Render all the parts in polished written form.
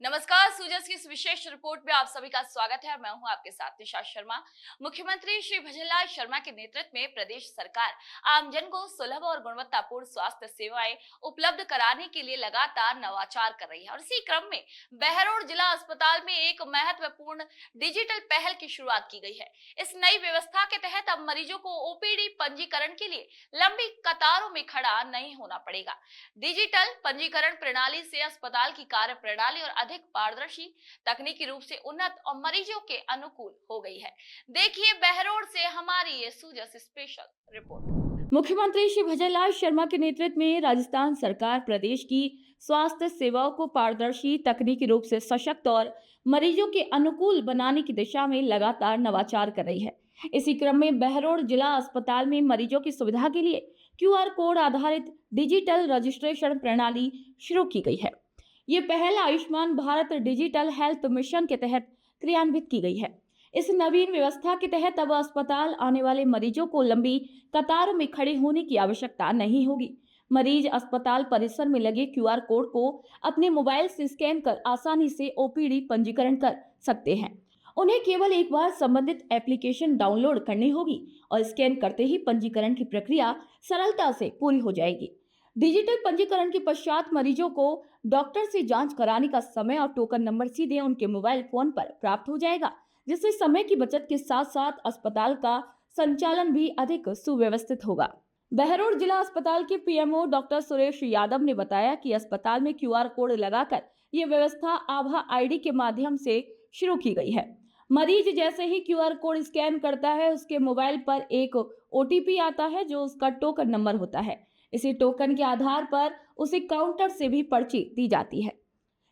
नमस्कार। सूजस की इस विशेष रिपोर्ट में आप सभी का स्वागत है। मैं हूं आपके साथ निशा शर्मा। मुख्यमंत्री श्री भजनलाल शर्मा के नेतृत्व में प्रदेश सरकार आमजन को सुलभ और गुणवत्तापूर्ण स्वास्थ्य सेवाएं उपलब्ध कराने के लिए लगातार नवाचार कर रही है और इसी क्रम में बहरोड जिला अस्पताल में एक महत्वपूर्ण डिजिटल पहल की शुरुआत की गई है। इस नई व्यवस्था के तहत अब मरीजों को ओपीडी पंजीकरण के लिए लंबी कतारों में खड़ा नहीं होना पड़ेगा। डिजिटल पंजीकरण प्रणाली से अस्पताल की कार्य प्रणाली और अधिक पारदर्शी, तकनीकी रूप से उन्नत और मरीजों के अनुकूल हो गई है। देखिए बहरोड से हमारी ये सूजस स्पेशल रिपोर्ट। मुख्यमंत्री श्री भजनलाल शर्मा के नेतृत्व में राजस्थान सरकार प्रदेश की स्वास्थ्य सेवाओं को पारदर्शी, तकनीकी रूप से सशक्त और मरीजों के अनुकूल बनाने की दिशा में लगातार नवाचार कर रही है। इसी क्रम में बहरोड जिला अस्पताल में मरीजों की सुविधा के लिए क्यूआर कोड आधारित डिजिटल रजिस्ट्रेशन प्रणाली शुरू की गई है। ये पहल Ayushman Bharat digital health mission के तहत क्रियान्वित की गई है। इस नवीन व्यवस्था के तहत अब अस्पताल आने वाले मरीजों को लंबी कतारों में खड़े होने की आवश्यकता नहीं होगी। मरीज अस्पताल परिसर में लगे क्यूआर कोड को अपने मोबाइल से स्कैन कर आसानी से ओपीडी पंजीकरण कर सकते हैं। उन्हें केवल एक बार संबंधित एप्लीकेशन डाउनलोड करनी होगी और स्कैन करते ही पंजीकरण की प्रक्रिया सरलता से पूरी हो जाएगी। डिजिटल पंजीकरण के पश्चात मरीजों को डॉक्टर से जांच कराने का समय और टोकन नंबर सीधे उनके मोबाइल फोन पर प्राप्त हो जाएगा, जिससे समय की बचत के साथ साथ अस्पताल का संचालन भी अधिक सुव्यवस्थित होगा। बहरोड जिला अस्पताल के पीएमओ डॉक्टर सुरेश यादव ने बताया कि अस्पताल में क्यूआर कोड लगाकर ये व्यवस्था आभा आईडी के माध्यम से शुरू की गई है। मरीज जैसे ही क्यूआर कोड स्कैन करता है, उसके मोबाइल पर एक ओटीपी आता है जो उसका टोकन नंबर होता है। इसी टोकन के आधार पर उसे काउंटर से भी पर्ची दी जाती है।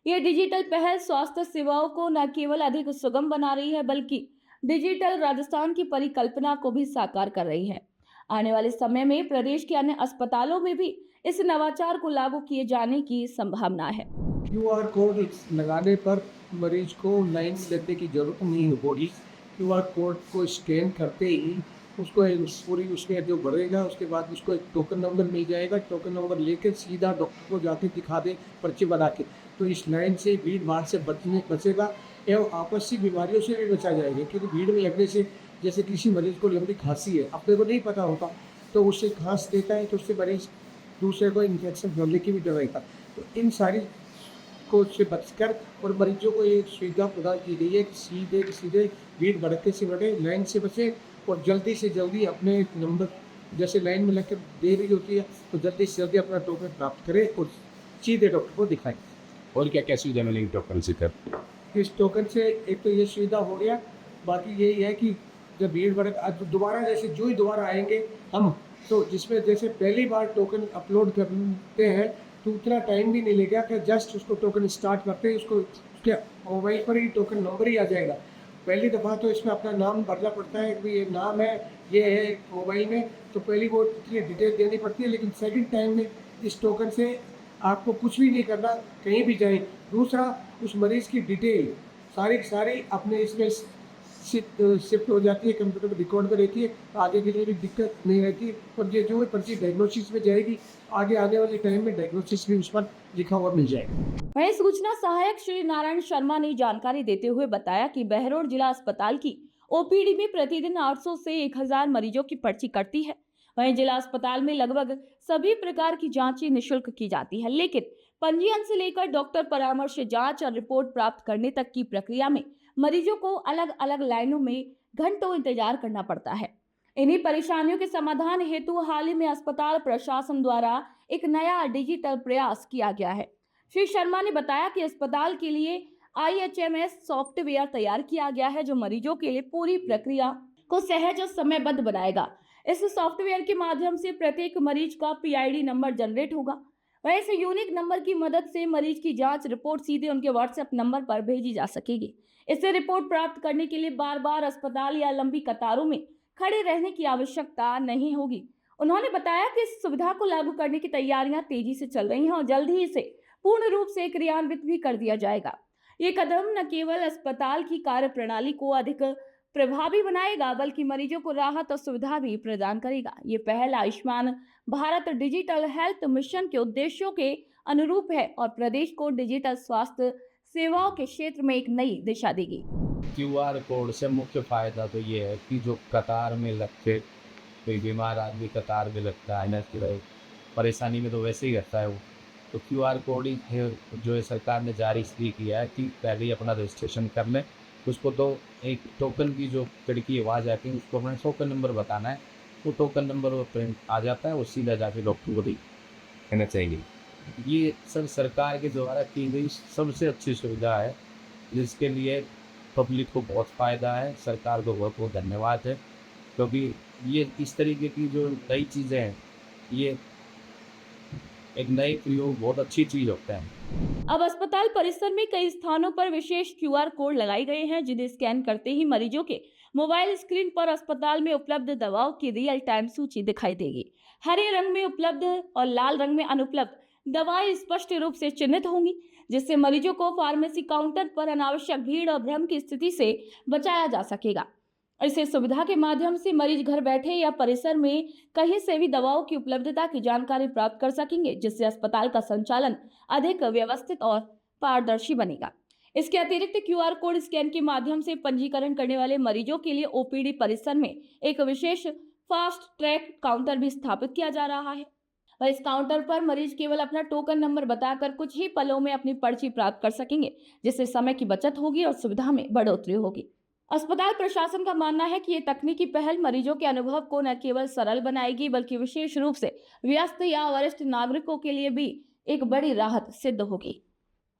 यह डिजिटल पहल स्वास्थ्य सेवाओं को न केवल अधिक सुगम बना रही है, बल्कि डिजिटल राजस्थान की परिकल्पना को भी साकार कर रही है। आने वाले समय में प्रदेश के अन्य अस्पतालों में भी इस नवाचार को लागू किए जाने की संभावना है। क्यूआर कोड लगाने पर मरीज को लाइन में लगने की जरूरत नहीं होगी। क्यूआर कोड को स्कैन करते ही उसको पूरी उसके जो बढ़ेगा, उसके बाद उसको एक टोकन नंबर मिल जाएगा। टोकन नंबर लेकर सीधा डॉक्टर को जाके दिखा दे पर्ची बना के, तो इस लाइन से भीड़ भाड़ से बचेगा एवं आपसी बीमारियों से भी बचा जाएगा। क्योंकि भीड़ में लगने से जैसे किसी मरीज को लंबी खांसी है, अपने को नहीं पता होता, तो उससे खांस देता है तो उससे मरीज दूसरे को इन्फेक्शन फैलने की भी डर रहता। तो इन सारी को से बचकर और मरीजों को एक सुविधा प्रदान की गई है कि सीधे भीड़ भड़के से बड़े लाइन से बचे और जल्दी से जल्दी अपने नंबर, जैसे लाइन में लगकर दे रही होती है, तो जल्दी से जल्दी अपना टोकन प्राप्त करें और सीधे डॉक्टर को दिखाएं। और क्या क्या सुविधा मिलेंगी टोकन से कर? इस टोकन से एक तो ये सुविधा हो गया, बाकी यही है कि जब भीड़ भड़क दोबारा जैसे जो ही दोबारा आएंगे हम, तो जिसमें जैसे पहली बार टोकन अपलोड करते हैं तो उतना टाइम भी नहीं लगेगा कि जस्ट उसको टोकन स्टार्ट करते हैं उसको उसके मोबाइल पर ही टोकन नंबर ही आ जाएगा। पहली दफ़ा तो इसमें अपना नाम भरना पड़ता है कि ये नाम है, ये है मोबाइल में, तो पहली वो इतनी डिटेल देनी पड़ती है। लेकिन सेकंड टाइम में इस टोकन से आपको कुछ भी नहीं करना, कहीं भी जाए। दूसरा, उस मरीज़ की डिटेल सारी की सारी अपने इसमें शिफ्ट हो जाती है, कंप्यूटर में रिकॉर्ड में रहती है, तो आगे के लिए भी दिक्कत नहीं रहती। और ये जो है पर्ची डायग्नोसिस में जाएगी, आगे आने वाले टाइम में डायग्नोसिस भी उस पर लिखा हुआ मिल जाएगा। वहीं सूचना सहायक श्री नारायण शर्मा ने जानकारी देते हुए बताया कि बहरोड जिला अस्पताल की ओपीडी में प्रतिदिन 800 से 1000 मरीजों की पर्ची कटती है। वहीं जिला अस्पताल में लगभग सभी प्रकार की जांचें निःशुल्क की जाती है, लेकिन पंजीयन से लेकर डॉक्टर परामर्श, जांच और रिपोर्ट प्राप्त करने तक की प्रक्रिया में मरीजों को अलग अलग लाइनों में घंटों इंतजार करना पड़ता है। इन्हीं परेशानियों के समाधान हेतु हाल ही में अस्पताल प्रशासन द्वारा एक नया डिजिटल प्रयास किया गया है। श्री शर्मा ने बताया कि अस्पताल के लिए IHMS सॉफ्टवेयर तैयार किया गया है, जो मरीजों के लिए पूरी प्रक्रिया को सहज और समयबद्ध बनाएगा। इस सॉफ्टवेयर के माध्यम से प्रत्येक मरीज का PID नंबर जनरेट होगा। वैसे यूनिक नंबर की मदद से मरीज की जांच रिपोर्ट सीधे उनके व्हाट्सएप नंबर पर भेजी जा सकेगी। इससे रिपोर्ट प्राप्त करने के लिए बार बार अस्पताल या लंबी कतारों में खड़े रहने की आवश्यकता नहीं होगी। उन्होंने बताया कि इस सुविधा को लागू करने की तैयारियां तेजी से चल रही हैं और जल्द ही इसे पूर्ण रूप से क्रियान्वित भी कर दिया जाएगा। ये कदम न केवल अस्पताल की कार्य प्रणाली को अधिक प्रभावी बनाएगा, बल्कि मरीजों को राहत और सुविधा भी प्रदान करेगा। ये पहल Ayushman Bharat digital health mission के उद्देश्यों के अनुरूप है और प्रदेश को डिजिटल स्वास्थ्य सेवाओं के क्षेत्र में एक नई दिशा देगी। क्यूआर कोड से मुख्य फायदा तो ये है कि जो कतार में लगते, कोई बीमार आदमी कतार में लगता है ना, कि परेशानी में तो वैसे ही रहता है वो, तो क्यूआर कोड ही है जो है सरकार ने जारी इसलिए किया है कि पहले ही अपना रजिस्ट्रेशन कर लें। उसको तो एक टोकन की जो खिड़की आवाज़ आती है, उसको अपना टोकन नंबर बताना है, वो टोकन नंबर वो प्रिंट आ जाता है, वो सीधा जाके डॉक्टर को देना चाहिए। ये सब सरकार के द्वारा की गई सबसे अच्छी सुविधा है, जिसके लिए पब्लिक को बहुत फ़ायदा है। सरकार को बहुत बहुत धन्यवाद है, क्योंकि ये इस तरीके की जो नई चीज़ें हैं, ये एक नए प्रयोग बहुत अच्छी चीज़ होता है। अब अस्पताल परिसर में कई स्थानों पर विशेष क्यूआर कोड लगाए गए हैं, जिन्हें स्कैन करते ही मरीजों के मोबाइल स्क्रीन पर अस्पताल में उपलब्ध दवाओं की रियल टाइम सूची दिखाई देगी। हरे रंग में उपलब्ध और लाल रंग में अनुपलब्ध दवाएं स्पष्ट रूप से चिन्हित होंगी, जिससे मरीजों को फार्मेसी काउंटर पर अनावश्यक भीड़ और भ्रम की स्थिति से बचाया जा सकेगा। इस सुविधा के माध्यम से मरीज घर बैठे या परिसर में कहीं से भी दवाओं की उपलब्धता की जानकारी प्राप्त कर सकेंगे, जिससे अस्पताल का संचालन अधिक व्यवस्थित और पारदर्शी बनेगा। इसके अतिरिक्त क्यूआर कोड स्कैन के माध्यम से पंजीकरण करने वाले मरीजों के लिए ओपीडी परिसर में एक विशेष फास्ट ट्रैक काउंटर भी स्थापित किया जा रहा है। और इस काउंटर पर मरीज केवल अपना टोकन नंबर बताकर कुछ ही पलों में अपनी पर्ची प्राप्त कर सकेंगे, जिससे समय की बचत होगी और सुविधा में बढ़ोतरी होगी। अस्पताल प्रशासन का मानना है कि ये तकनीकी पहल मरीजों के अनुभव को न केवल सरल बनाएगी, बल्कि विशेष रूप से व्यस्त या वरिष्ठ नागरिकों के लिए भी एक बड़ी राहत सिद्ध होगी।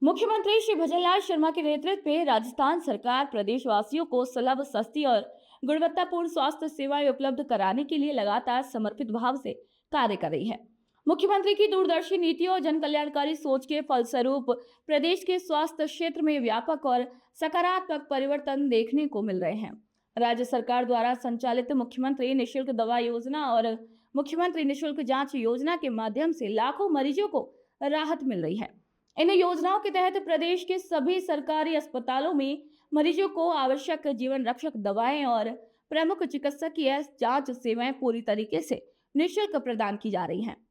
मुख्यमंत्री श्री भजनलाल शर्मा के नेतृत्व में राजस्थान सरकार प्रदेशवासियों को सुलभ, सस्ती और गुणवत्तापूर्ण स्वास्थ्य सेवाएं उपलब्ध कराने के लिए लगातार समर्पित भाव से कार्य कर रही है। मुख्यमंत्री की दूरदर्शी नीतियों और जन कल्याणकारी सोच के फलस्वरूप प्रदेश के स्वास्थ्य क्षेत्र में व्यापक और सकारात्मक परिवर्तन देखने को मिल रहे हैं। राज्य सरकार द्वारा संचालित मुख्यमंत्री निःशुल्क दवा योजना और मुख्यमंत्री निःशुल्क जांच योजना के माध्यम से लाखों मरीजों को राहत मिल रही है। इन योजनाओं के तहत प्रदेश के सभी सरकारी अस्पतालों में मरीजों को आवश्यक जीवन रक्षक दवाएं और प्रमुख चिकित्सकीय जांच सेवाएं पूरी तरीके से निःशुल्क प्रदान की जा रही हैं।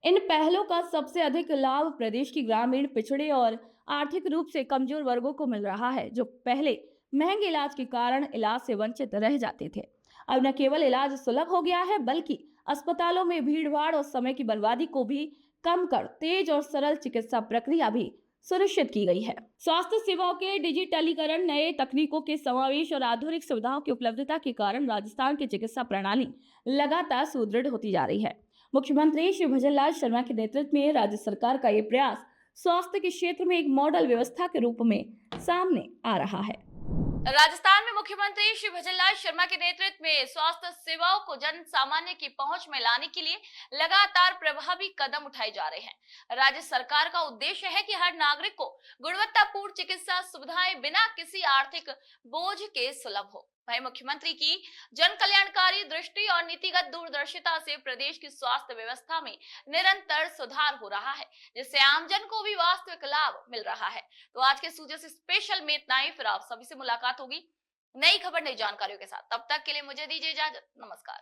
इन पहलों का सबसे अधिक लाभ प्रदेश की ग्रामीण, पिछड़े और आर्थिक रूप से कमजोर वर्गों को मिल रहा है, जो पहले महंगे इलाज के कारण इलाज से वंचित रह जाते थे। अब न केवल इलाज सुलभ हो गया है, बल्कि अस्पतालों में भीड़भाड़ और समय की बर्बादी को भी कम कर तेज और सरल चिकित्सा प्रक्रिया भी सुनिश्चित की गई है। स्वास्थ्य सेवाओं के डिजिटलीकरण, नए तकनीकों के समावेश और आधुनिक सुविधाओं की उपलब्धता के कारण राजस्थान की चिकित्सा प्रणाली लगातार सुदृढ़ होती जा रही है। मुख्यमंत्री श्री भजनलाल शर्मा के नेतृत्व में राज्य सरकार का ये प्रयास स्वास्थ्य के क्षेत्र में एक मॉडल व्यवस्था के रूप में सामने आ रहा है। राजस्थान में मुख्यमंत्री श्री भजनलाल शर्मा के नेतृत्व में स्वास्थ्य सेवाओं को जन सामान्य की पहुंच में लाने के लिए लगातार प्रभावी कदम उठाए जा रहे हैं। राज्य सरकार का उद्देश्य है कि हर नागरिक को गुणवत्तापूर्ण चिकित्सा सुविधाएं बिना किसी आर्थिक बोझ के सुलभ हो। वहीं मुख्यमंत्री की जन कल्याणकारी दृष्टि और नीतिगत दूरदर्शिता से प्रदेश की स्वास्थ्य व्यवस्था में निरंतर सुधार हो रहा है, जिससे आमजन को भी वास्तविक लाभ मिल रहा है। तो आज के सूचे से स्पेशल में इतना ही। फिर आप सभी से मुलाकात होगी नई खबर, नई जानकारियों के साथ। तब तक के लिए मुझे दीजिए इजाजत। नमस्कार।